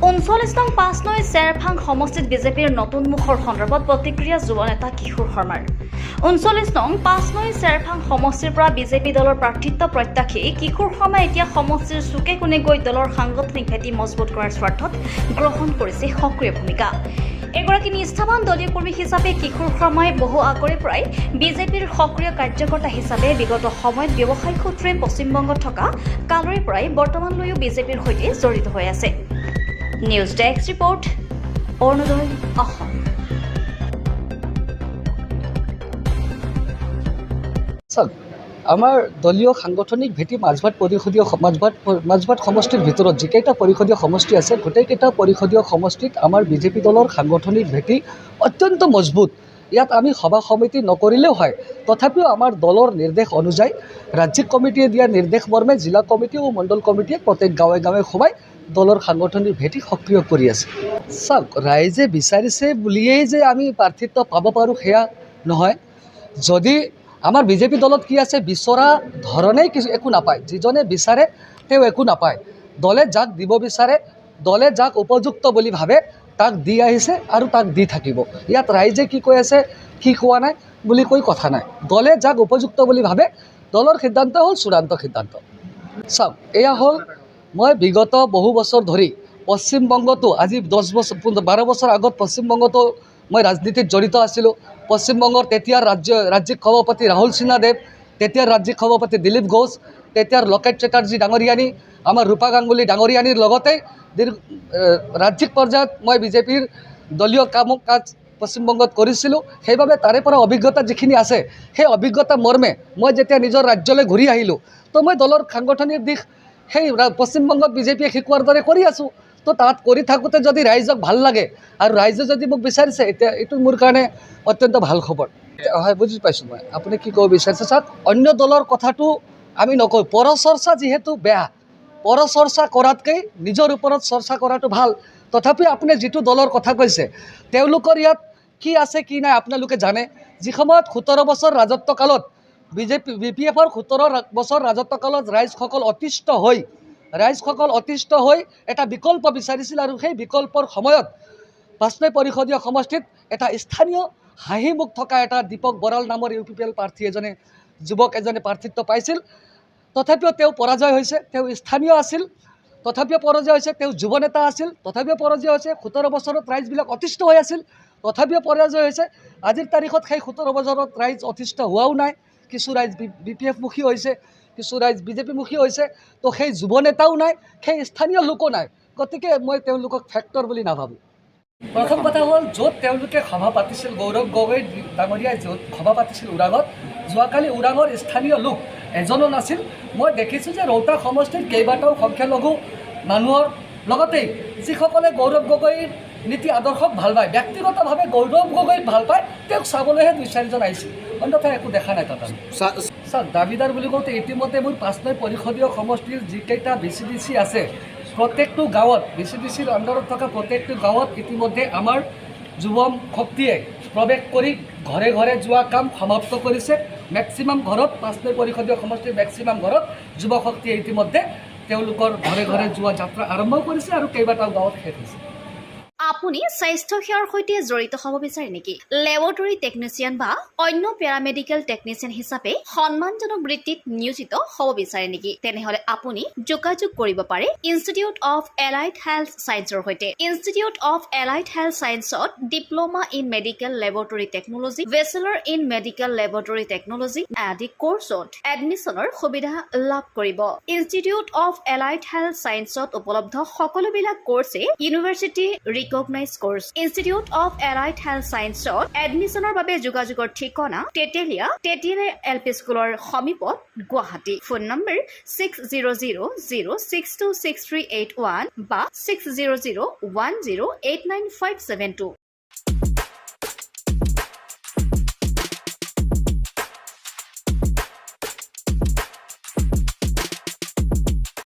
39 নং 5 নং চেৰভাং সমষ্টিত বিজেপিৰ নতুন মুখৰ সন্দৰ্ভত প্ৰতিক্ৰিয়া যুৱ নেতা কিশোৰ শৰ্মাৰ 39 নং 5 নং চেৰভাং সমষ্টিৰ পৰা বিজেপি দলৰ প্ৰাৰ্থিত্ব প্ৰত্যাশী কিশোৰ শৰ্মাই এতিয়া সমষ্টিৰ চুকে কোণে গৈ দলৰ সাংগঠনিক ভেটি মজবুত কৰাৰ স্বাৰ্থত গ্ৰহণ কৰিছে সক্ৰিয় ভূমিকা। এগৰাকী নিষ্ঠাবান দলীয় কৰ্মী হিচাপে কিশোৰ শৰ্মাই বহু আগৰে পৰাই বিজেপিৰ সক্ৰিয় কাৰ্যকৰ্তা হিচাপে বিগত সময়ত ব্যৱসায়িক সূত্ৰে পশ্চিমবংগত থকা কালৰে পৰাই বৰ্তমানলৈও বিজেপিৰ সৈতে জড়িত হৈ আছে। News desk report Arunodoi Assam. আমাৰ দলীয় সাংগঠনিক ভেটি মাজবাট সমষ্টিৰ ভিতৰত যিকেইটা পৰিষদীয় সমষ্টি আছে গোটেইকেইটা পৰিষদীয় সমষ্টিত আমাৰ বিজেপি দলৰ সাংগঠনিক ভেটি অত্যন্ত মজবুত। ইয়াত আমি সভা সমিতি নকৰিলেও হয়, তথাপিও আমাৰ দলৰ নিৰ্দেশ অনুযায়ী ৰাজ্যিক কমিটিয়ে দিয়া নিৰ্দেশ মৰ্মে জিলা কমিটি আৰু মণ্ডল কমিটিয়ে প্ৰত্যেক গাঁৱে গাঁৱে সোমাই দলৰ সাংগঠনিক ভেটি সক্ৰিয় কৰি আছে। চাওক, ৰাইজে বিচাৰিছে বুলিয়েই যে আমি প্ৰাৰ্থিত্ব পাব পাৰোঁ সেয়া নহয়। যদি আমাৰ বিজেপি দলত কি আছে, বিচৰা ধৰণেই একো নাপায়। যিজনে বিচাৰে তেওঁ একো নাপায়। দলে যাক দিব বিচাৰে, দলে যাক উপযুক্ত বুলি ভাবে তাক দি আহিছে আৰু তাক দি থাকিব। ইয়াত ৰাইজে কি কৈ আছে কি কোৱা নাই বুলি কৈ কথা নাই। দলে যাক উপযুক্ত বুলি ভাবে দলৰ সিদ্ধান্ত হ'ল চূড়ান্ত সিদ্ধান্ত। চাওক, এয়া হ'ল মই বিগত বহু বছৰ ধৰি পশ্চিমবংগতো আজি 12 বছৰ আগত পশ্চিমবংগতো মই ৰাজনীতিত জড়িত আছিলোঁ। পশ্চিমবংগৰ তেতিয়াৰ ৰাজ্যিক সভাপতি ৰাহুল সিনহাদেৱ, তেতিয়াৰ ৰাজ্যিক সভাপতি দিলীপ ঘোষ, তেতিয়াৰ লকেট চেটাৰ্জী ডাঙৰীয়ানী, আমাৰ ৰূপা গাংগুলী ডাঙৰীয়ানীৰ লগতে ৰাজ্যিক পৰ্যায়ত মই বিজেপিৰ দলীয় কাজ পশ্চিমবংগত কৰিছিলোঁ। সেইবাবে তাৰে পৰা অভিজ্ঞতা যিখিনি আছে সেই অভিজ্ঞতা মৰ্মে মই যেতিয়া নিজৰ ৰাজ্যলৈ ঘূৰি আহিলোঁ তো মই দলৰ সাংগঠনিক দিশ সেই পশ্চিমবংগত বিজেপিয়ে শিকোৱাৰ দৰে কৰি আছোঁ। তো তাত কৰি থাকোঁতে যদি ৰাইজক ভাল লাগে আৰু ৰাইজে যদি মোক বিচাৰিছে, এতিয়া এইটো মোৰ কাৰণে অত্যন্ত ভাল খবৰ। হয়, বুজি পাইছোঁ মই আপুনি কি ক'ব বিচাৰিছে। চাওক, অন্য দলৰ কথাটো আমি নকওঁ। পৰচৰ্চা যিহেতু বেয়া, পৰচৰ্চা কৰাতকৈ নিজৰ ওপৰত চৰ্চা কৰাটো ভাল। তথাপি আপুনি যিটো দলৰ কথা কৈছে তেওঁলোকৰ ইয়াত কি আছে কি নাই আপোনালোকে জানে। যি সময়ত 17 বছৰ ৰাজত্বকালত BPFৰ 17 বছৰ ৰাজত্বকালত ৰাইজসকল অতিষ্ঠ হৈ এটা বিকল্প বিচাৰিছিল আৰু সেই বিকল্পৰ সময়ত 5 নং পৰিষদীয় সমষ্টিত এটা স্থানীয় হাঁহিমুখ থকা এটা দীপক বৰাল নামৰ UPPL প্ৰাৰ্থী যুৱক এজনে প্ৰাৰ্থিত্ব পাইছিল। তথাপিও তেওঁ পৰাজয় হৈছে। তেওঁ স্থানীয় আছিল, তথাপিও পৰাজয় হৈছে। তেওঁ যুৱ নেতা আছিল, তথাপিও পৰাজয় হৈছে। 17 বছৰত ৰাইজবিলাক অতিষ্ঠ হৈ আছিল, তথাপিও পৰাজয় হৈছে। আজিৰ তাৰিখত সেই 17 বছৰত ৰাইজ অতিষ্ঠ হোৱাও নাই। কিছু ৰাইজ BPF-মুখী হৈছে, কিছু ৰাইজ BJP-মুখী হৈছে। তো সেই যুৱ নেতাও নাই, সেই স্থানীয় লোকো নাই। গতিকে মই তেওঁলোকক ফেক্টৰ বুলি নাভাবোঁ। প্ৰথম কথা হ'ল, য'ত তেওঁলোকে সভা পাতিছিল, গৌৰৱ গগৈ ডাঙৰীয়াই য'ত সভা পাতিছিল ওৰাঙত, যোৱাকালি ওৰাঙৰ স্থানীয় লোক এজনো নাছিল। মই দেখিছোঁ যে ৰৌতা সমষ্টিত কেইবাটাও সংখ্যালঘু মানুহৰ লগতেই যিসকলে গৌৰৱ গগৈৰ নীতি আদৰ্শক ভাল পায়, ব্যক্তিগতভাৱে গৌৰৱ গগৈক ভাল পায়, তেওঁক চাবলৈহে 2-4জন আহিছিল, অন্যথা একো দেখা নাই তাত। চাওক, দাবীদাৰ বুলি কওঁতে ইতিমধ্যে মোৰ 5 নং পৰিষদীয় সমষ্টিৰ যিকেইটা BCDC আছে প্ৰত্যেকটো গাঁৱত, BCDCৰ আণ্ডাৰত থকা প্ৰত্যেকটো গাঁৱত ইতিমধ্যে আমাৰ যুৱ শক্তিয়ে প্ৰৱেশ কৰি ঘৰে ঘৰে যোৱা কাম সমাপ্ত কৰিছে। মেক্সিমাম ঘৰত 5 নং পৰিষদীয় সমষ্টিৰ মেক্সিমাম ঘৰত যুৱ শক্তিয়ে ইতিমধ্যে তেওঁলোকৰ ঘৰে ঘৰে যোৱা যাত্ৰা আৰম্ভ কৰিছে আৰু কেইবাটাও গাঁৱত শেষ হৈছে। আপুনি স্বাস্থ্য সেৱাৰ সৈতে জড়িত হ'ব বিচাৰে নেকি? লেবৰেটৰী টেকনিচিয়ান বা অন্য পেৰামেডিকেল টেকনিচিয়ান হিচাপে সন্মানজনক বৃত্তিত নিয়োজিত হ'ব বিচাৰে নেকি? তেনেহ'লে আপুনি যোগাযোগ কৰিব পাৰে ইনষ্টিটিউট অফ এলাইড হেল্থ ছায়েন্সৰ সৈতে। ইনষ্টিটিউট অফ এলাইড হেল্থ ছায়েন্সত diploma in medical laboratory technology, bachelor in medical laboratory technology আদি কোৰ্চত এডমিশ্যনৰ সুবিধা লাভ কৰিব। ইনষ্টিটিউট অফ এলাইড হেল্থ ছায়েন্সত উপলব্ধ সকলোবিলাক কোৰ্চে university recognize course. Institute of allied health ছায়েন্সত এডমিশ্যনৰ বাবে যোগাযোগৰ ঠিকনা তেতেলিয়া LP স্কুলৰ সমীপত, গুৱাহাটী। ফোন নম্বৰ 6000626381 বা 6001089572।